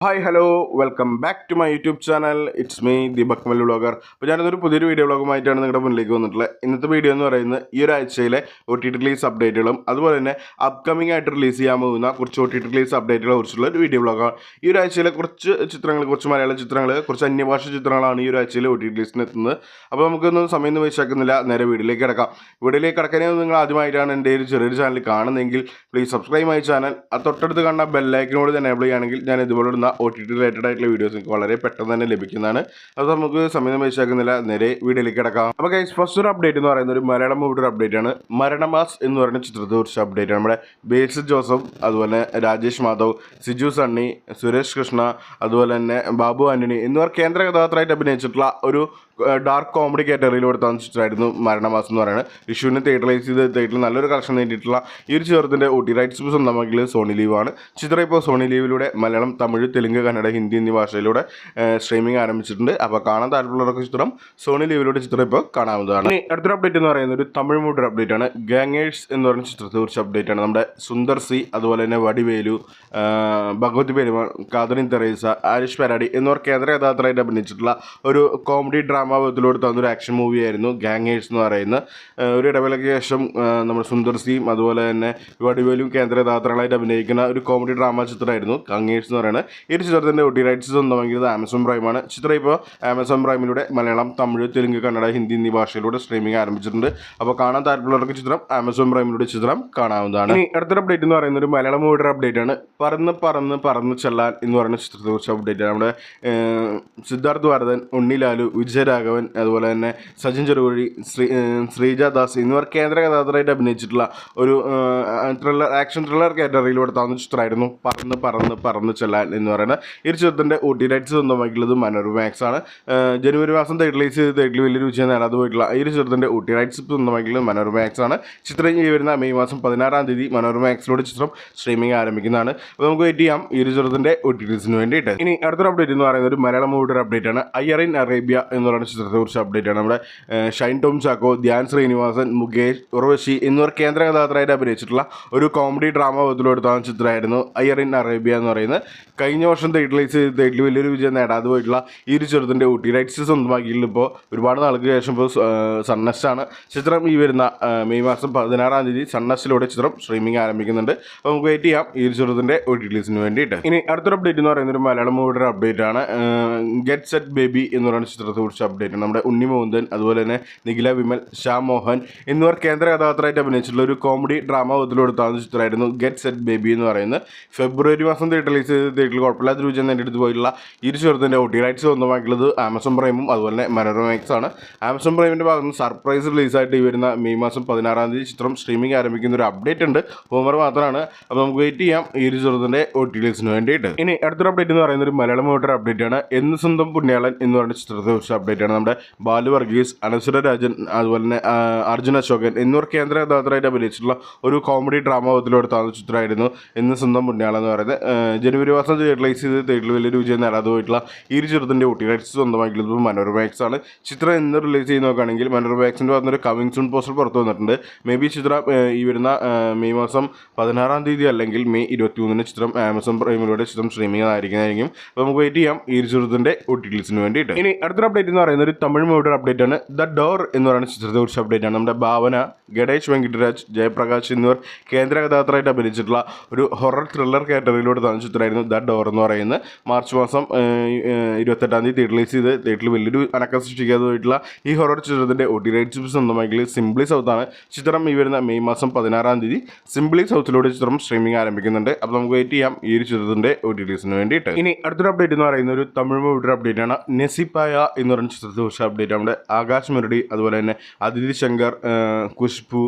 Hi hello welcome back to my YouTube channel. It's me Deepak Mallu vlogger. അപ്പോൾ ഞാനതൊരു പുതിയൊരു video വ്ളോഗുമായിട്ടാണ് നിങ്ങളുടെ മുന്നിലേക്ക് വന്നിട്ടുള്ളത്. ഇന്നത്തെ വീഡിയോ എന്ന് പറയുന്നത് ഈ ഒരു ആഴ്ചയിലെ OTT റിലീസ് അപ്ഡേറ്റുകളും അതുപോലെ തന്നെ അപ്കമിംഗ് ആയിട്ട് റിലീസ് ചെയ്യാൻ പോകുന്ന കുറച്ച് OTT റിലീസ് അപ്ഡേറ്റുകളെ കുറിച്ചുള്ള ഒരു വീഡിയോ വ്ളോഗാണ്. ഈ ഒരു ആഴ്ചയിലെ കുറച്ച് ചിത്രങ്ങൾ, കുറച്ച് മലയാള ചിത്രങ്ങൾ, കുറച്ച് അന്യഭാഷ ചിത്രങ്ങളാണ് ഈ ഒരു ആഴ്ചയിൽ OTT റിലീസിന് എത്തുന്നത്. അപ്പോൾ നമുക്കൊന്നും സമയം വേസ്റ്റാക്കുന്നില്ല, നേരെ വീഡിയോയിലേക്ക് കിടക്കാം. വീഡിയോയിലേക്ക് കിടക്കാനേ നിങ്ങൾ ആദ്യമായിട്ടാണ് എൻ്റെ ഒരു ചെറിയൊരു ചാനൽ കാണുന്നതെങ്കിൽ പ്ലീസ് സബ്സ്ക്രൈബ് മൈ ചാനൽ. അത് തൊട്ടടുത്ത് കാണുന്ന ബെല്ലൈക്കനോട് തന്നെ എനേബിൾ ചെയ്യുകയാണെങ്കിൽ ഞാൻ ഇതുപോലുള്ള OTT റിലേറ്റഡ് ആയിട്ടുള്ള വീഡിയോസ് നിങ്ങൾക്ക് വളരെ പെട്ടെന്ന് തന്നെ ലഭിക്കുന്നതാണ്. അത് നമുക്ക് സമയം വേസ്റ്റാക്കുന്നില്ല, നേരെ വീഡിയോയിലേക്ക് കിടക്കാം. അപ്പോൾ ഗൈസ്, ഫസ്റ്റ് ഒരു അപ്ഡേറ്റ് എന്ന് പറയുന്നത് ഒരു മലയാളം മൂവിയുടെ അപ്ഡേറ്റ് ആണ്. മരണമാസ് എന്ന് പറയുന്ന ചിത്രത്തെ കുറിച്ച് അപ്ഡേറ്റ് ആണ്. നമ്മുടെ ബേസിൽ ജോസഫ്, അതുപോലെ രാജേഷ് മാധവ്, സിജു സണ്ണി, സുരേഷ് കൃഷ്ണ, അതുപോലെ തന്നെ ബാബു ആന്റണി എന്നിവർ കേന്ദ്ര കഥാപാത്രമായിട്ട് അഭിനയിച്ചിട്ടുള്ള ഒരു ഡാർക്ക് കോമഡി കാറ്റഗറിയിലൂടെ താമസിച്ചിട്ടായിരുന്നു മരണമാസം എന്ന് പറയുന്നത്. വിഷുവിന് തിയേറ്ററൈസ് ചെയ്ത് തിയേറ്ററിൽ നല്ലൊരു കളക്ഷൻ നേടിയിട്ടുള്ള ഈ ഒരു ചിത്രത്തിൻ്റെ OTT റൈറ്റ്സ് സ്വന്തമാക്കിയത് സോണി ലീവാണ്. ചിത്രം ഇപ്പോൾ സോണി ലീവിലൂടെ മലയാളം, തമിഴ്, തെലുങ്ക്, കന്നഡ, ഹിന്ദി എന്നീ ഭാഷയിലൂടെ സ്ട്രീമിംഗ് ആരംഭിച്ചിട്ടുണ്ട്. അപ്പോൾ കാണാൻ താല്പര്യമുള്ളവർക്ക് ചിത്രം സോണി ലീവിലൂടെ ചിത്രം ഇപ്പോൾ കാണാവുന്നതാണ്. ഇനി അടുത്തൊരു അപ്ഡേറ്റ് എന്ന് പറയുന്നത് ഒരു തമിഴ് മൂവിയുടെ അപ്ഡേറ്റ് ആണ്. ഗാങ്ങേഴ്സ് എന്ന് പറയുന്ന ചിത്രത്തെ കുറിച്ച് അപ്ഡേറ്റ് ആണ്. നമ്മുടെ സുന്ദർ സി, അതുപോലെ തന്നെ Vadivelu, Bhagavathi Perumal, Catherine Teresa, Arish പരാടി എന്നിവർ കേന്ദ്ര കഥാപാത്രമായിട്ട് അഭിനയിച്ചിട്ടുള്ള ഒരു കോമഡി ഡ്രാമ വിധത്തിലൂടെ തന്നൊരു ആക്ഷൻ മൂവിയായിരുന്നു ഗാങ്ങേഴ്സ് എന്ന് പറയുന്നത്. ഒരു ഇടവേളയ്ക്ക് ശേഷം നമ്മുടെ സുന്ദർ സിയും അതുപോലെ തന്നെ വടിവേലും കേന്ദ്ര കഥാപാത്രങ്ങളായിട്ട് അഭിനയിക്കുന്ന ഒരു കോമഡി ഡ്രാമ ചിത്രമായിരുന്നു ഗാങ്ങേഴ്സ് എന്ന് പറയുന്നത്. ഈ ഒരു ചിത്രത്തിൻ്റെ OTT റൈറ്റ്സ് സ്വന്തമാക്കിയത് ആമസോൺ പ്രൈമാണ്. ചിത്രം ഇപ്പോൾ ആമസോൺ പ്രൈമിലൂടെ മലയാളം, തമിഴ്, തെലുങ്ക്, കന്നഡ, ഹിന്ദി എന്നീ ഭാഷയിലൂടെ സ്ട്രീമിംഗ് ആരംഭിച്ചിട്ടുണ്ട്. അപ്പോൾ കാണാൻ താല്പര്യമുള്ളവർക്ക് ചിത്രം ആമസോൺ പ്രൈമിലൂടെ ചിത്രം കാണാവുന്നതാണ്. ഇനി അടുത്തൊരു അപ്ഡേറ്റ് എന്ന് പറയുന്നത് ഒരു മലയാളം മൂവിയുടെ അപ്ഡേറ്റ് ആണ്. പറന്ന് പറന്ന് പറന്ന് ചെല്ലാൻ എന്ന് പറയുന്ന ചിത്രത്തെ കുറിച്ച് അപ്ഡേറ്റ് ആണ്. നമ്മുടെ സിദ്ധാർത്ഥ് ഭാരതൻ, ഉണ്ണിലാലു, വിജയരാഘവൻ, അതുപോലെ തന്നെ സച്ചിൻ ചെറുകുഴി, ശ്രീജ ദാസ് എന്നിവർ കേന്ദ്ര കഥാപാത്രമായിട്ട് അഭിനയിച്ചിട്ടുള്ള ഒരു ആക്ഷൻ ത്രില്ലർ കാറ്റഗറിയിലൂടെ താന്ന ചിത്രമായിരുന്നു പറന്ന് പറന്ന് പറന്ന് ചെല്ലാൻ എന്ന് പറയുന്നത്. ഈ ചിത്രത്തിൻ്റെ OTT റൈറ്റ്സ് സ്വന്തമാക്കിയുള്ളത് മനോരമ മാക്സ് ആണ്. ജനുവരി മാസം റിലീസ് ചെയ്ത് തിയേറ്ററിൽ വലിയ രുചിയെ നേടാതെ പോയിട്ടുള്ള ഈ ഒരു ചിത്രത്തിൻ്റെ OTT റൈറ്റ്സ് സ്വന്തമാക്കിയുള്ളത് മനോരമ മാക്സ് ആണ്. ചിത്രം ഈ വരുന്ന മെയ് മാസം 16-ാം തീയതി മനോരമ മാക്സിലൂടെ ചിത്രം സ്ട്രീമിംഗ് ആരംഭിക്കുന്നതാണ്. അപ്പോൾ നമുക്ക് വെയിറ്റ് ചെയ്യാം ഈ ഒരു ചിത്രത്തിൻ്റെ OTT റിലീസിന് വേണ്ടിയിട്ട്. ഇനി അടുത്തൊരു അപ്ഡേറ്റ് എന്ന് പറയുന്നത് ഒരു മലയാളം മൂവിയുടെ അപ്ഡേറ്റ് ആണ്. അയ്യർ ഇൻ അറേബ്യ എന്ന് പറയുന്ന ചിത്രത്തെ കുറിച്ച് അപ്ഡേറ്റ് ആണ്. നമ്മുടെ ഷൈൻ ടോം ചാക്കോ, ധ്യാൻ ശ്രീനിവാസൻ, മുകേഷ്, ഉർവശി എന്നിവർ കേന്ദ്ര കഥാപാത്രമായിട്ട് അഭിനയിച്ചിട്ടുള്ള ഒരു കോമഡി ഡ്രാമ വിധത്തിലെടുത്ത ചിത്രമായിരുന്നു അയ്യർ ഇൻ അറേബ്യ എന്ന് പറയുന്നത്. കഴിഞ്ഞ വർഷം തിയേറ്ററിലൈസ് ചെയ്ത് തിയേറ്ററിൽ വലിയൊരു വിജയം നേടാതെ പോയിട്ടുള്ള ഈ ഒരു ചിത്രത്തിൻ്റെ OTT റൈറ്റ്സ് സ്വന്തമാക്കിയിൽ ഇപ്പോൾ ഒരുപാട് നാൾക്ക് ശേഷം ഇപ്പോൾ സൺനെസ്റ്റാണ്. ചിത്രം ഈ വരുന്ന മെയ് മാസം 16-ാം തീയതി സൺനെസ്റ്റിലൂടെ ചിത്രം സ്ട്രീമിംഗ് ആരംഭിക്കുന്നുണ്ട്. അപ്പോൾ നമുക്ക് വെയിറ്റ് ചെയ്യാം ഈ ഒരു ചിത്രത്തിൻ്റെ OTT റിലീസിന് വേണ്ടിയിട്ട്. ഇനി അടുത്തൊരു അപ്ഡേറ്റ് എന്ന് പറയുന്നത് ഒരു മലയാളം മൂവിയുടെ അപ്ഡേറ്റ് ആണ്. ഗെറ്റ് സെറ്റ് ബേബി എന്ന് പറയുന്ന ചിത്രത്തെ കുറിച്ച് അപ്ഡേറ്റ് ആണ്. നമ്മുടെ ഉണ്ണി മോഹൻ, അതുപോലെ തന്നെ നിഖില വിമൽ, ശ്യാം മോഹൻ എന്നിവർ കേന്ദ്ര കഥാപാത്രമായിട്ട് അഭിനയിച്ചിട്ടുള്ള ഒരു കോമഡി ഡ്രാമ വിധത്തിലെടുത്താവുന്ന ചിത്രമായിരുന്നു ഗെറ്റ് സെറ്റ് ബേബി എന്ന് പറയുന്നത്. ഫെബ്രുവരി മാസം റിലീസ് ചെയ്ത് തിയേറ്ററിൽ കുഴപ്പമില്ലാത്ത രുചി നേടിയെടുത്ത് പോയിട്ടുള്ള ഈ ഒരു ചിത്രത്തിൻ്റെ OTT റൈറ്റ്സ് സ്വന്തമാക്കിയുള്ളത് ആമസോൺ പ്രൈമും അതുപോലെ തന്നെ മനോരമ മാക്സ് ആണ്. ആമസോൺ പ്രൈമിൻ്റെ ഭാഗത്ത് നിന്ന് സർപ്രൈസ് റിലീസായിട്ട് ഈ വരുന്ന മെയ് മാസം 16-ാം തീയതി ചിത്രം സ്ട്രീമിംഗ് ആരംഭിക്കുന്ന ഒരു അപ്ഡേറ്റ് ഉണ്ട്. ഹോമർ മാത്രമാണ്. അപ്പോൾ നമുക്ക് വെയിറ്റ് ചെയ്യാം ഈ ഒരു ചിത്രത്തിൻ്റെ OTT റിലീസിന് വേണ്ടിയിട്ട്. ഇനി അടുത്തൊരു അപ്ഡേറ്റ് എന്ന് പറയുന്നത് ഒരു മലയാളം മൂവിയുടെ അപ്ഡേറ്റ് ആണ്. എന്ന് സ്വന്തം പുണ്യാളൻ എന്ന് പറയുന്ന ചിത്രത്തെ കുറിച്ച് അപ്ഡേറ്റ് ആണ്. നമ്മുടെ ബാലു വർഗീസ്, അനശ്വര രാജൻ, അതുപോലെ തന്നെ അർജുൻ അശോകൻ എന്നിവർ കേന്ദ്ര കഥാപാത്രമായിട്ട് അഭിനയിച്ചിട്ടുള്ള ഒരു കോമഡി ഡ്രാമ വിധത്തിലെടുത്ത ചിത്രമായിരുന്നു എന്ന് സ്വന്തം പുണ്യാളൻ എന്ന് പറയുന്നത്. ജനുവരി മാസം റിലീസ് ചെയ്ത് തിയേറ്ററിൽ വലിയൊരു വിജയം നേടാതെ പോയിട്ടുള്ള ഈ ഒരു ചിത്രത്തിൻ്റെ OTT റൈറ്റ്സ് സ്വന്തമാക്കിയത് മനോരമ മാക്സ് ആണ്. ചിത്രം എന്ന് റിലീസ് ചെയ്ത് നോക്കുകയാണെങ്കിൽ മനോരമ മാക്സിൻ്റെ ഭാഗത്തുനിന്ന് ഒരു കമ്മിങ് സൂൺ പോസ്റ്റർ പുറത്തു വന്നിട്ടുണ്ട്. മേ ബി ചിത്രം ഈ വരുന്ന മെയ് മാസം 16-ാം തീയതി അല്ലെങ്കിൽ മെയ് 23-ന് ചിത്രം ആമസോൺ പ്രൈമിലൂടെ ചിത്രം സ്ട്രീമിംഗ് ആയിരിക്കുന്നതായിരിക്കും. അപ്പോൾ നമുക്ക് വെയിറ്റ് ചെയ്യാം ഈ ഒരു ചിത്രത്തിൻ്റെ OTT റിലീസിന് വേണ്ടിയിട്ട്. ഇനി അടുത്തൊരു അപ്ഡേറ്റ് എന്ന് പറയുന്നത് ഒരു തമിഴ് മൂവിയുടെ അപ്ഡേറ്റ് ആണ്. ദ ഡോർ എന്ന് പറയുന്ന ചിത്രത്തെ കുറിച്ച് അപ്ഡേറ്റ് ആണ്. നമ്മുടെ ഭാവന, ഗണേഷ് വെങ്കിട്ടരാജ്, ജയപ്രകാശ് എന്നിവർ കേന്ദ്ര കഥാപാത്രമായിട്ട് അഭിനയിച്ചിട്ടുള്ള ഒരു ഹൊറർ ത്രില്ലർ കാറ്റഗറിയിലൂടെ താന്ന ചിത്രമായിരുന്നു ദ ഡോർ എന്ന് പറയുന്നത്. മാർച്ച് മാസം 28-ാം തീയതി റിലീസ് ചെയ്ത് തിയേറ്ററിൽ വലിയൊരു അനക്കം സൃഷ്ടിക്കാതെ പോയിട്ടുള്ള ഈ ഹൊറർ ചിത്രത്തിൻ്റെ OTT റൈറ്റ്സ് സ്വന്തമാക്കിയത് സിംപ്ലി സൗത്ത് ആണ്. ചിത്രം ഈ വരുന്ന മെയ് മാസം 16-ാം തീയതി സിംപ്ലി സൗത്തിലൂടെ ചിത്രം സ്ട്രീമിംഗ് ആരംഭിക്കുന്നുണ്ട്. അപ്പോൾ നമുക്ക് വെയിറ്റ് ചെയ്യാം ഈ ഒരു ചിത്രത്തിൻ്റെ OTT റിലീസിന് വേണ്ടിയിട്ട്. ഇനി അടുത്തൊരു അപ്ഡേറ്റ് എന്ന് പറയുന്ന ഒരു തമിഴ് മൂവിയുടെ അപ്ഡേറ്റ് ആണ്. നെസിപ്പായ എന്ന് പറയുന്ന ചിത്രത്തെ കുറിച്ച് അപ്ഡേറ്റ്. നമ്മുടെ ആകാശ് മുരടി, അതുപോലെ തന്നെ അതിഥി ശങ്കർ, ഖുഷ്ബു,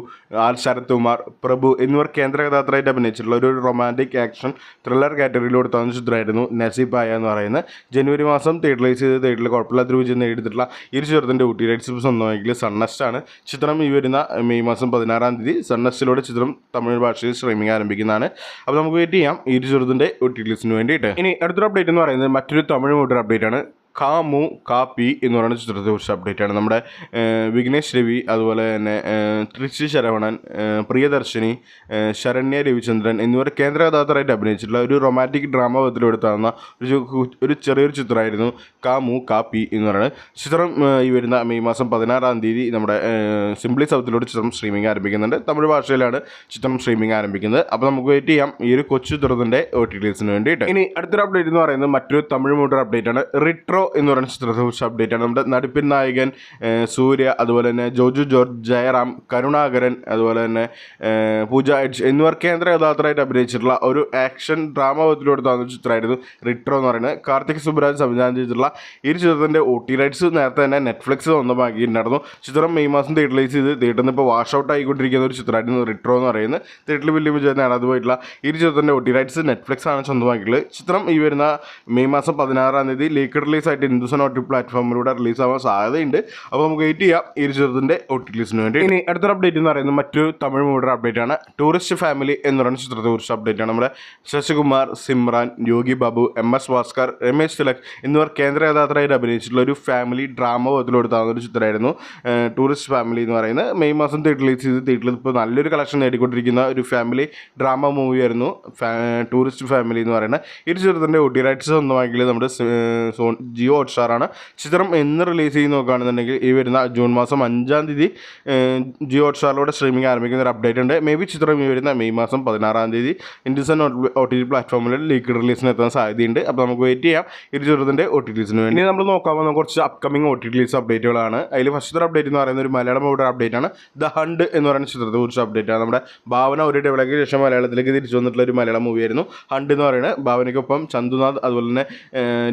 ശരത് കുമാർ, പ്രഭു എന്നിവർ കേന്ദ്ര കഥാപാത്രമായിട്ട് അഭിനയിച്ചിട്ടുള്ള ഒരു റൊമാൻറ്റിക് ആക്ഷൻ ത്രില്ലർ കാറ്റഗറിയിലൂടെ താന്ന ചിത്രമായിരുന്നു നസീബായ എന്ന് പറയുന്നത്. ജനുവരി മാസം തിയേറ്ററിലൈസ് ചെയ്ത് തിയേറ്ററിൽ കുഴപ്പമില്ലാത്ത വിജയം നേടിയിട്ടുള്ള ഈ ഒരു ചിത്രത്തിൻ്റെ OTT റൈറ്റ്സ് സ്വന്തമാക്കിയത് സൺനെസ്റ്റ് ആണ്. ചിത്രം ഈ വരുന്ന മെയ് മാസം 16-ാം തീയതി സൺനെസ്റ്റിലൂടെ ചിത്രം തമിഴ് ഭാഷയിൽ സ്ട്രീമിംഗ് ആരംഭിക്കുന്നതാണ്. അപ്പോൾ നമുക്ക് വെയിറ്റ് ചെയ്യാം ഈ ഒരു ചിത്രത്തിൻ്റെ OTT റിലീസിന് വേണ്ടിയിട്ട്. ഇനി അടുത്തൊരു അപ്ഡേറ്റ് എന്ന് പറയുന്നത് മറ്റൊരു തമിഴ് മൂവിയുടെ അപ്ഡേറ്റ് ആണ്. കാമു കാപ്പി എന്ന് പറയുന്ന ചിത്രത്തെക്കുറിച്ച് അപ്ഡേറ്റ് ആണ്. നമ്മുടെ വിഘ്നേഷ് രവി, അതുപോലെ തന്നെ ട്രിച്ചി ശരവണൻ, പ്രിയദർശിനി, ശരണ്യ രവിചന്ദ്രൻ എന്നിവർ കേന്ദ്ര കഥാപാത്രമായിട്ട് അഭിനയിച്ചിട്ടുള്ള ഒരു റൊമാൻറ്റിക് ഡ്രാമ പദത്തിലെടുത്താകുന്ന ഒരു ചെറിയൊരു ചിത്രമായിരുന്നു കാമു കാപ്പി എന്ന് പറയുന്നത്. ചിത്രം ഈ വരുന്ന മെയ് മാസം 16-ാം തീയതി നമ്മുടെ സിംപ്ലി സൗത്തിലൂടെ ചിത്രം സ്ട്രീമിംഗ് ആരംഭിക്കുന്നുണ്ട്. തമിഴ് ഭാഷയിലാണ് ചിത്രം സ്ട്രീമിംഗ് ആരംഭിക്കുന്നത്. അപ്പോൾ നമുക്ക് വെയിറ്റ് ചെയ്യാം ഈ ഒരു കൊച്ചു ചിത്രത്തിൻ്റെ OTTs വേണ്ടിയിട്ട്. ഇനി അടുത്തൊരു അപ്ഡേറ്റ് എന്ന് പറയുന്നത് മറ്റൊരു തമിഴ് മൂഡർ അപ്ഡേറ്റ് ആണ്. റിട്രോ എന്ന് പറയുന്ന ചിത്രത്തെക്കുറിച്ച് അപ്ഡേറ്റ് ആണ്. നമ്മുടെ നടിപ്പിൻ നായകൻ സൂര്യ, അതുപോലെ തന്നെ ജോജു ജോർജ്, ജയറാം, കരുണാകരൻ, അതുപോലെ തന്നെ പൂജ എഡ്ജ് എന്നിവർ കേന്ദ്ര കഥാപാത്രമായിട്ട് അഭിനയിച്ചിട്ടുള്ള ഒരു ആക്ഷൻ ഡ്രാമ പദത്തിലൂടെ തന്ന ചിത്രമായിരുന്നു റിട്രോ എന്ന് പറയുന്നത്. കാർത്തിക് സുബ്രാജ് സംവിധാനം ചെയ്തിട്ടുള്ള ഈ ചിത്രത്തിൻ്റെ OT റൈറ്റ്സ് നേരത്തെ തന്നെ നെറ്റ്ഫ്ലിക്സ് സ്വന്തമാക്കിയിട്ടുണ്ടായിരുന്നു. ചിത്രം മെയ് മാസം തിയേറ്ററിലൈസ് ചെയ്ത് തിയേറ്ററിൽ നിന്ന് ഇപ്പോൾ വാഷ് ഔട്ട് ആയിക്കൊണ്ടിരിക്കുന്ന ഒരു ചിത്രമായിരുന്നു റിട്രോ എന്ന് പറയുന്നത്. തിയേറ്ററിൽ വലിയ വിജയം നേടാതെ പോയിട്ടുള്ള ഈ ചിത്രത്തിൻ്റെ OT റൈറ്റ്സ് നെറ്റ്ഫ്ലിക്സ് ആണ് സ്വന്തമാക്കിയിട്ടുള്ളത്. ചിത്രം ഈ വരുന്ന മെയ് മാസം 16-ാം തീയതി ലീക്ക് റിലീസായിട്ട് ഹിന്ദുസ്ഥാൻ OTT പ്ലാറ്റ്ഫോമിലൂടെ റിലീസാവാൻ സാധ്യതയുണ്ട്. അപ്പോൾ നമുക്ക് വെയിറ്റ് ചെയ്യാം ഈ ചിത്രത്തിൻ്റെ OTTs വേണ്ടി. ഇനി അടുത്തൊരു അപ്ഡേറ്റ് എന്ന് പറയുന്നത് മറ്റൊരു തമിഴ് മൂഡർ അപ്ഡേറ്റ് ആണ്. ടൂറിസ്റ്റ് ഫാമിലി എന്ന് പറയുന്ന ചിത്രത്തെക്കുറിച്ച് അപ്ഡേറ്റ് ആണ്. നമ്മുടെ ശശികുമാർ, സിമ്രാൻ, യോഗി ബാബു, MS ഭാസ്കർ, രമേശ് തിലക് എന്നിവർ കേന്ദ്ര കഥാപാത്രമായിട്ട് അഭിനയിച്ചിട്ടുള്ള ഒരു ഫാമിലി ഡ്രാമ പദത്തിലെടുത്താകുന്ന ഒരു ചിത്രമായിരുന്നു ടൂറിസ്റ്റ് ഫാമിലി എന്ന് പറയുന്നത്. മെയ് മാസം തിയേറ്ററിലീസ് ചെയ്ത് തിയേറ്ററിൽ ഇപ്പോൾ നല്ലൊരു കളക്ഷൻ നേടിക്കൊണ്ടിരിക്കുന്ന ഒരു ഫാമിലി ഡ്രാമ മൂവിയായിരുന്നു ടൂറിസ്റ്റ് ഫാമിലി എന്ന് പറയുന്നത്. ഈ ചിത്രത്തിൻ്റെ OT റൈറ്റ്സ് സ്വന്തമാക്കിയത് നമ്മുടെ ജിയോ ഹോട്ട്സ്റ്റാറാണ്. ചിത്രം എന്ന് റിലീസ് ചെയ്ത് നോക്കുകയാണെന്നുണ്ടെങ്കിൽ ഈ വരുന്ന ജൂൺ മാസം 5-ാം തീയതി ജിയോ ഹോട്ട്സ്റ്റാറിലൂടെ സ്ട്രീമിംഗ് ആരംഭിക്കുന്ന ഒരു അപ്ഡേറ്റ് ഉണ്ട്. മേ ബി ചിത്രം ഈ വരുന്ന മെയ് മാസം 16-ാം തീയതി ഹിന്ദുസ്ഥാൻ OTT പ്ലാറ്റ്ഫോമിൽ ലീക്ക് റിലീസിന് എത്താൻ സാധ്യതയുണ്ട്. അപ്പോൾ നമുക്ക് വെയിറ്റ് ചെയ്യാം ഈ ചിത്രത്തിൻ്റെ OTTs വേണ്ടി. ഇനി നമ്മൾ നോക്കാൻ പോകുന്ന കുറച്ച് അപ്കമിങ് OTT അപ്ഡേറ്റുകളാണ്. അതിൽ ഫസ്റ്റ് അപ്ഡേറ്റ് എന്ന് പറയുന്ന ഒരു മലയാളം മൂവി അപ്ഡേറ്റ് ആണ്. ദ ഹണ്ട് എന്ന് പറയുന്ന ചിത്രത്തെക്കുറിച്ച് അപ്ഡേറ്റ് ആണ്. നമ്മുടെ ഭാവന ഒരു ഡെവലപ്പിന് ശേഷം മലയാളത്തിലേക്ക് തിരിച്ചു വന്നിട്ടുള്ള ഒരു മലയാളം മൂവിയായിരുന്നു ഹണ്ട് എന്ന് പറയുന്നത്. ഭാവനയ്ക്കൊപ്പം ചന്തുനാഥ്, അതുപോലെ തന്നെ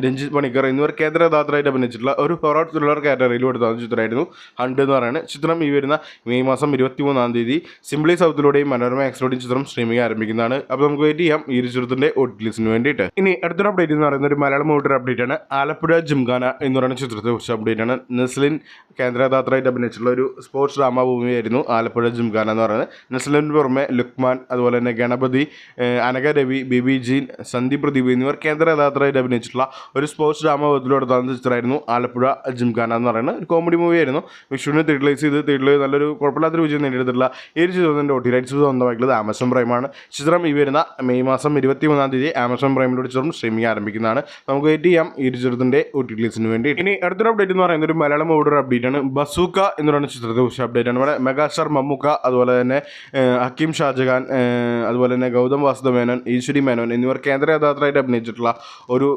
രഞ്ജിത്ത് പണിക്കർ എന്നിവർ കേന്ദ്ര കഥാപാത്രമായിട്ട് അഭിനയിച്ചിട്ടുള്ള ഒരു ഹൊറർ ത്രില്ലർ കാറ്റഗറിയിൽ കൊടുത്ത ചിത്രമായിരുന്നു ഹണ്ട് എന്ന് പറയുന്നത്. ചിത്രം ഈ വരുന്ന മെയ് മാസം 23-ാം തീയതി സിംപ്ലി സൗത്തിലൂടെയും മനോരമ എക്സിലൂടെയും ചിത്രം സ്ട്രീമിംഗ് ആരംഭിക്കുന്നതാണ്. അപ്പോൾ നമുക്ക് വെയിറ്റ് ചെയ്യാം ഈ ചിത്രത്തിൻ്റെ OTTs വേണ്ടിയിട്ട്. ഇനി അടുത്തൊരു അപ്ഡേറ്റ് എന്ന് പറയുന്ന ഒരു മലയാളം മൂവി അപ്ഡേറ്റ് ആണ്. ആലപ്പുഴ ജിംഖാന എന്ന് പറയുന്ന ചിത്രത്തെക്കുറിച്ച് അപ്ഡേറ്റ് ആണ്. നസ്ലിൻ കേന്ദ്ര കഥാപാത്രമായിട്ട് അഭിനയിച്ചിട്ടുള്ള ഒരു സ്പോർട്സ് ഡ്രാമ ഭൂമിയായിരുന്നു ആലപ്പുഴ ജിംഖാന എന്ന് പറയുന്നത്. നസ്ലിന് പുറമെ ലുക്മാൻ, അതുപോലെ തന്നെ ഗണപതി, അനഘ രവി, ബിബി ജീൻ, സന്ദീപ് പ്രദീപ് എന്നിവർ കേന്ദ്ര കഥാപാത്രമായിട്ട് അഭിനയിച്ചിട്ടുള്ള ഒരു സ്പോർട്സ് ഡ്രാമ പദത്തിലൂടെ തന്ന ചിത്രമായിരുന്നു ആലപ്പുഴ ജിംഖാന എന്ന് പറയുന്നത്. ഒരു കോമഡി മൂവിയായിരുന്നു. വിഷുവിനെ തിയേറ്ററിലൈസ് ചെയ്ത് തിയേറ്ററിൽ നല്ലൊരു കുഴപ്പമില്ലാത്തൊരു വിജയം നേടിയെടുത്തിട്ടുള്ള ഈ ഒരു ചിത്രത്തിൻ്റെ OT റൈറ്റ്സ് സ്വന്തമാക്കിയത് ആമസോൺ പ്രൈമാണ്. ചിത്രം ഈ വരുന്ന മെയ് മാസം 23-ാം തീയതി ആമസോൺ പ്രൈമിലൂടെ ചിത്രം സ്ട്രീമിംഗ് ആരംഭിക്കുന്നതാണ്. നമുക്ക് വെയിറ്റ് ചെയ്യാം ഈ ഒരു ചിത്രത്തിൻ്റെ OTTs വേണ്ടി. ഇനി അടുത്തൊരു അപ്ഡേറ്റ് എന്ന് പറയുന്നത് ഒരു മലയാളം മൂവി അപ്ഡേറ്റ് ആണ്. ബസൂക്ക എന്ന് പറയുന്ന ചിത്രത്തെക്കുറിച്ച് അപ്ഡേറ്റ് ആണ്. നമ്മുടെ മെഗാസ്റ്റാർ മമ്മൂക്ക, അതുപോലെ തന്നെ ഹക്കീം ഷാജഹാൻ, അതുപോലെ തന്നെ ഗൗതം വാസുദേവ് മേനോൻ, ഈശ്വരി മേനോൻ എന്നിവർ കേന്ദ്ര കഥാപാത്രമായിട്ട് അഭിനയിച്ചിട്ടുള്ള ഒരു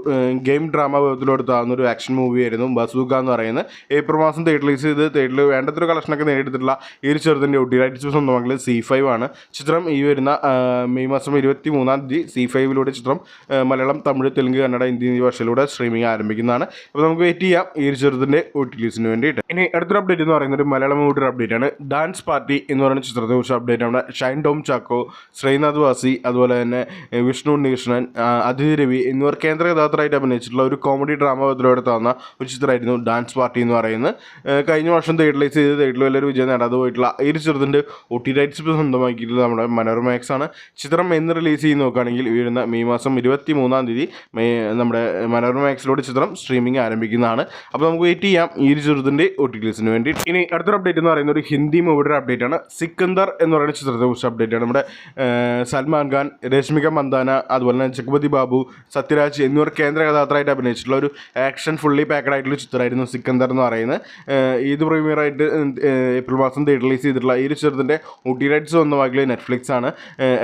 ഗെയിം ഡ്രാമ പദത്തിലെടുത്താകുന്ന ഒരു ആക്ഷൻ മൂവിയായിരുന്നു ബസൂക്ക എന്ന് പറയുന്നത്. ഏപ്രിൽ മാസം തിയേറ്ററിലീസ് ചെയ്ത് തിയേറ്ററിൽ വേണ്ടത്ര കളക്ഷനൊക്കെ നേടിയെടുത്തിട്ടുള്ള ഈ ഒരു ചിത്രത്തിൻ്റെ OT റൈറ്റ്സ് സ്വന്തമാക്കിയത് C5 ആണ്. ചിത്രം ഈ വരുന്ന മെയ് മാസം 23-ാം തീയതി C5-ലൂടെ ചിത്രം മലയാളം, തമിഴ്, തെലുങ്ക്, കന്നഡ, ഹിന്ദി എന്നീ ഭാഷയിലൂടെ സ്ട്രീമിംഗ് ആരംഭിക്കുന്നതാണ്. അപ്പോൾ നമുക്ക് വെയിറ്റ് ചെയ്യാം ഈ ഒരു ചിത്രത്തിൻ്റെ OTTs വേണ്ടിയിട്ട്. ഇനി അടുത്തൊരു അപ്ഡേറ്റ് എന്ന് പറയുന്നത് ഒരു മലയാളം മൂവി അപ്ഡേറ്റ് ആണ്. ഡാൻസ് പാർട്ടി എന്ന് പറയുന്ന ചിത്രത്തെക്കുറിച്ച് അപ്ഡേറ്റ് ആണ്. ഷൈൻ ടോം ചാക്കോ, ശ്രീനാഥ് വാസി, അതുപോലെ തന്നെ വിഷ്ണു ഉണ്ണികൃഷ്ണൻ, അതിഥി രവി എന്നിവർ കേന്ദ്ര കഥാപാത്രമായിട്ട് അഭിനയിച്ചിട്ടുള്ള ഒരു കോമഡി ഡ്രാമ പദത്തിലൂടെ തന്ന ഒരു ചിത്രമായിരുന്നു ഡാൻസ് പാർട്ടി എന്ന് പറയുന്നത്. കഴിഞ്ഞ വർഷം തിയേറ്ററിലൈസ് ചെയ്ത് തിയേറ്ററിൽ വലിയൊരു വിജയം നേടാതെ പോയിട്ടുള്ള ഈ ഒരു ചിത്രത്തിൻ്റെ OT റൈറ്റ്സ് സ്വന്തമാക്കിയിട്ടുള്ളത് നമ്മുടെ മനോരമ എക്സ് ആണ്. ചിത്രം എന്ന് റിലീസ് ചെയ്ത് നോക്കുകയാണെങ്കിൽ ഈ വരുന്ന മെയ് മാസം 23-ാം തീയതി നമ്മുടെ മനോരമ എക്സിലൂടെ ചിത്രം സ്ട്രീമിംഗ് ആരംഭിക്കുന്നതാണ്. അപ്പോൾ നമുക്ക് വെയിറ്റ് ചെയ്യാം ഈ ഒരു ചിത്രത്തിൻ്റെ OTTs വേണ്ടി. ഇനി അടുത്തൊരു അപ്ഡേറ്റ് എന്ന് പറയുന്നത് ഒരു ഹിന്ദി മൂവിയുടെ അപ്ഡേറ്റ് ആണ്. സിക്കന്ദർ എന്ന് പറയുന്ന ചിത്രത്തെക്കുറിച്ച് അപ്ഡേറ്റ് ആണ്. നമ്മുടെ സൽമാൻ ഖാൻ, രശ്മിക മന്ദാന, അതുപോലെ തന്നെ ജഗപതി ബാബു, സത്യരാജ് എന്നിവർ കേന്ദ്ര കഥാപാത്രമായിട്ട് അഭിനയിച്ചിട്ടുള്ള ഒരു ആക്ഷൻ ഫുള്ളി പാക്കഡ് ആയിട്ടുള്ള ചിത്രമായിരുന്നു സിക്കന്ദർ എന്ന് പറയുന്നത്. ഈദ് പ്രീമിയറായിട്ട് ഏപ്രിൽ മാസം റിലീസ് ചെയ്തിട്ടുള്ള ഈ ഒരു ചിത്രത്തിൻ്റെ OT റൈറ്റ്സ് സ്വന്തമാക്കിയ നെറ്റ്ഫ്ലിക്സ് ആണ്.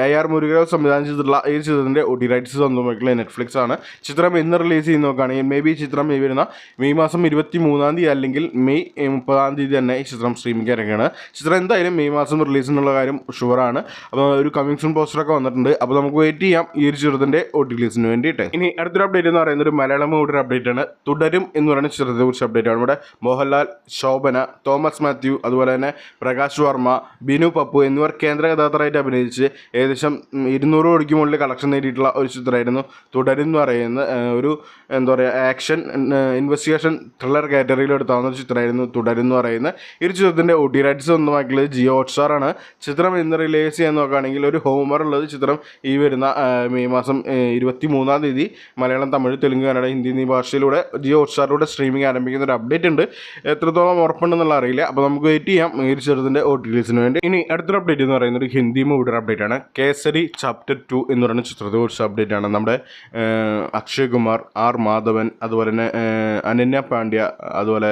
AR മുരുകരാവ് സംവിധാനം ചെയ്തിട്ടുള്ള ഈ ചിത്രത്തിൻ്റെ OT റൈറ്റ്സ് സ്വന്തമാക്കിയ നെറ്റ്ഫ്ലിക്സ് ആണ്. ചിത്രം എന്ന് റിലീസ് ചെയ്ത് നോക്കുകയാണെങ്കിൽ മേ ബി ചിത്രം ഈ വരുന്ന മെയ് മാസം 23-ാം തീയതി അല്ലെങ്കിൽ മെയ് 30-ാം തീയതി തന്നെ ഈ ചിത്രം സ്ട്രീമിംഗ് ഇറങ്ങുകയാണ്. ചിത്രം എന്തായാലും മെയ് മാസം റിലീസ് എന്നുള്ള കാര്യം ഷുവറാണ്. അപ്പോൾ ഒരു കമ്മിങ് സൂൺ പോസ്റ്ററൊക്കെ വന്നിട്ടുണ്ട്. അപ്പോൾ നമുക്ക് വെയിറ്റ് ചെയ്യാം ഈ ഒരു ചിത്രത്തിൻ്റെ OTTs വേണ്ടിയിട്ട്. ഇനി അടുത്തൊരു അപ്ഡേറ്റ് എന്ന് പറയുന്നത് ഒരു മലയാളം മൂവിയുടെ അപ്ഡേറ്റ് ആണ്. തുടരും എന്ന് പറയുന്ന ചിത്രത്തെക്കുറിച്ച് അപ്ഡേറ്റ് ആണ്. ഇവിടെ മോഹൻലാൽ, ശോഭന, തോമസ് മാത്യു, അതുപോലെ തന്നെ പ്രകാശ് വർമ്മ, ബിനു പപ്പു എന്നിവർ കേന്ദ്ര കഥാപാത്രമായിട്ട് അഭിനയിച്ച് ഏകദേശം 200 കോടിക്ക് മുകളിൽ കളക്ഷൻ നേടിയിട്ടുള്ള ഒരു ചിത്രമായിരുന്നു തുടരും എന്ന് പറയുന്നത്. ഒരു എന്താ പറയുക ആക്ഷൻ ഇൻവെസ്റ്റിഗേഷൻ ത്രില്ലർ കാറ്റഗറിയിൽ എടുത്താവുന്ന ചിത്രമായിരുന്നു തുടരും എന്ന് പറയുന്നത്. ഈ ഒരു ചിത്രത്തിൻ്റെ OT റൈറ്റ്സ് സ്വന്തമാക്കിയുള്ളത് ജിയോ ഹോട്ട്സ്റ്റാറാണ്. ചിത്രം ഇന്ന് റിലീസ് ചെയ്യാൻ നോക്കുകയാണെങ്കിൽ ഒരു ഹോമർ ഉള്ളത് ചിത്രം ഈ വരുന്ന മെയ് മാസം 23-ാം തീയതി മലയാളം, തമിഴ്, തെലുങ്ക്, കന്നഡ, ഹിന്ദി എന്നീ ഭാഷയിൽ നെറ്റ്ഫ്ലിക്സിലൂടെ ജിയോ ഹോട്ട്സ്റ്റാറിലൂടെ സ്ട്രീമിംഗ് ആരംഭിക്കുന്ന ഒരു അപ്ഡേറ്റ് ഉണ്ട്. എത്രത്തോളം ഉറപ്പുണ്ടെന്നുള്ള അറിയില്ല. അപ്പോൾ നമുക്ക് വെയിറ്റ് ചെയ്യാം ഈ ഒരു ചിത്രത്തിൻ്റെ OTT റിലീസിന് വേണ്ടി. ഇനി അടുത്തൊരു അപ്ഡേറ്റ് എന്ന് പറയുന്നത് ഒരു ഹിന്ദി മൂവിയുടെ അപ്ഡേറ്റ് ആണ്. കേസരി ചാപ്റ്റർ 2 എന്ന് പറയുന്ന ചിത്രത്തെ കുറിച്ച് അപ്ഡേറ്റ് ആണ്. നമ്മുടെ അക്ഷയ് കുമാർ, R മാധവൻ, അതുപോലെ തന്നെ അനന്യ പാണ്ഡ്യ, അതുപോലെ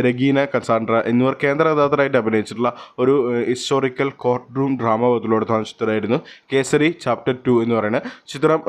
രഗീന കസാൻഡ്ര എന്നിവർ കേന്ദ്ര കഥാപാത്രമായിട്ട് അഭിനയിച്ചിട്ടുള്ള ഒരു ഹിസ്റ്റോറിക്കൽ കോർട്ട് റൂം ഡ്രാമ പോലത്തിലൂടെ ചിത്രമായിരുന്നു കേസരി ചാപ്റ്റർ 2 എന്ന് പറയുന്നത് ചിത്രം.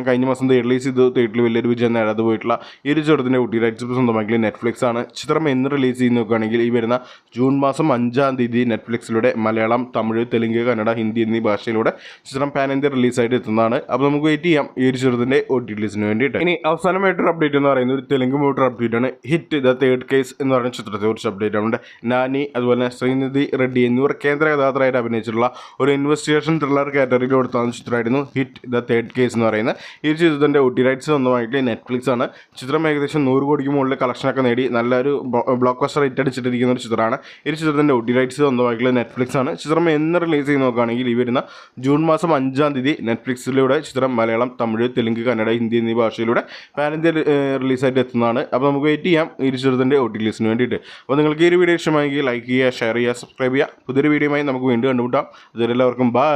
കഴിഞ്ഞ മാസം റിലീസ് ചെയ്ത് തിയേറ്ററിൽ വലിയൊരു വിജയം നേടാതെ പോയിട്ടുള്ള ഈ ഒരു ചിത്രത്തിൻ്റെ OTT റൈറ്റ്സ് സ്വന്തമാക്കിയ നെറ്റ്ഫ്ലിക്സ് ആണ്. ചിത്രം എന്ന് റിലീസ് ചെയ്ത് നോക്കുകയാണെങ്കിൽ ഈ വരുന്ന ജൂൺ മാസം 5-ാം തീയതി നെറ്റ്ഫ്ലിക്സിലൂടെ മലയാളം, തമിഴ്, തെലുങ്ക്, കന്നഡ, ഹിന്ദി എന്നീ ഭാഷയിലൂടെ ചിത്രം പാൻ ഇന്ത്യ റിലീസായിട്ട് എത്തുന്നതാണ്. അപ്പോൾ നമുക്ക് വെയിറ്റ് ചെയ്യാം ഈ ഒരു ചിത്രത്തിൻ്റെ OTT റിലീസിന് വേണ്ടിയിട്ട്. ഇനി അവസാനമായിട്ടൊരു അപ്ഡേറ്റ് എന്ന് പറയുന്നത് ഒരു തെലുങ്ക് മൂവിയുടെ അപ്ഡേറ്റ് ആണ്. ഹിറ്റ് ദ തേർഡ് കേസ് എന്ന് പറയുന്ന ചിത്രത്തെ കുറിച്ച് അപ്ഡേറ്റ് ആണ്. നാനി, അതുപോലെ ശ്രീനിധി റെഡ്ഡി എന്നിവർ കേന്ദ്ര കഥാപാത്രമായിട്ട് അഭിനയിച്ചിട്ടുള്ള ഒരു ഇൻവെസ്റ്റിഗേഷൻ ത്രില്ലർ കാറ്റഗറിയിൽ കൊടുത്ത ചിത്രമായിരുന്നു ഹിറ്റ് ദ തേർഡ് കേസ് എന്ന് പറയുന്നത്. ഈ ചിത്രത്തിൻ്റെ OTT റൈറ്റ്സ് സ്വന്തമായിട്ട് നെറ്റ്ഫ്ലിക്സ് ആണ്. ചിത്രം ഏകദേശം 100 കോടിക്ക് മുകളിൽ കളക്ഷനൊക്കെ നേടി നല്ലൊരു ബ്ലോക്ക് ബസ്റ്റർ റേറ്റ് അടിച്ചിട്ടിരിക്കുന്ന ഒരു ചിത്രമാണ്. ഈ ചിത്രത്തിൻ്റെ OTT റൈറ്റ്സ് സ്വന്തമായിട്ടുള്ള നെറ്റ്ഫ്ലിക്സ് ആണ്. ചിത്രം എന്ന് റിലീസ് ചെയ്ത് നോക്കുകയാണെങ്കിൽ ഈ വരുന്ന ജൂൺ മാസം 5-ാം തീയതി നെറ്റ്ഫ്ലിക്സിലൂടെ ചിത്രം മലയാളം, തമിഴ്, തെലുങ്ക്, കന്നഡ, ഹിന്ദി എന്നീ ഭാഷയിലൂടെ പാൻ ഇന്ത്യ റിലീസായിട്ട് എത്തുന്നതാണ്. അപ്പോൾ നമുക്ക് വെയിറ്റ് ചെയ്യാം ഈ ചിത്രത്തിൻ്റെ OTT റിലീസിന് വേണ്ടിയിട്ട്. അപ്പോൾ നിങ്ങൾക്ക് ഈ ഒരു വീഡിയോ ഇഷ്ടമായെങ്കിൽ ലൈക്ക് ചെയ്യുക, ഷെയർ ചെയ്യുക, സബ്സ്ക്രൈബ് ചെയ്യുക. പുതിയൊരു വീഡിയോയുമായി നമുക്ക് വീണ്ടും കണ്ടുമുട്ടാം. അതുവരെ എല്ലാവർക്കും ബൈ.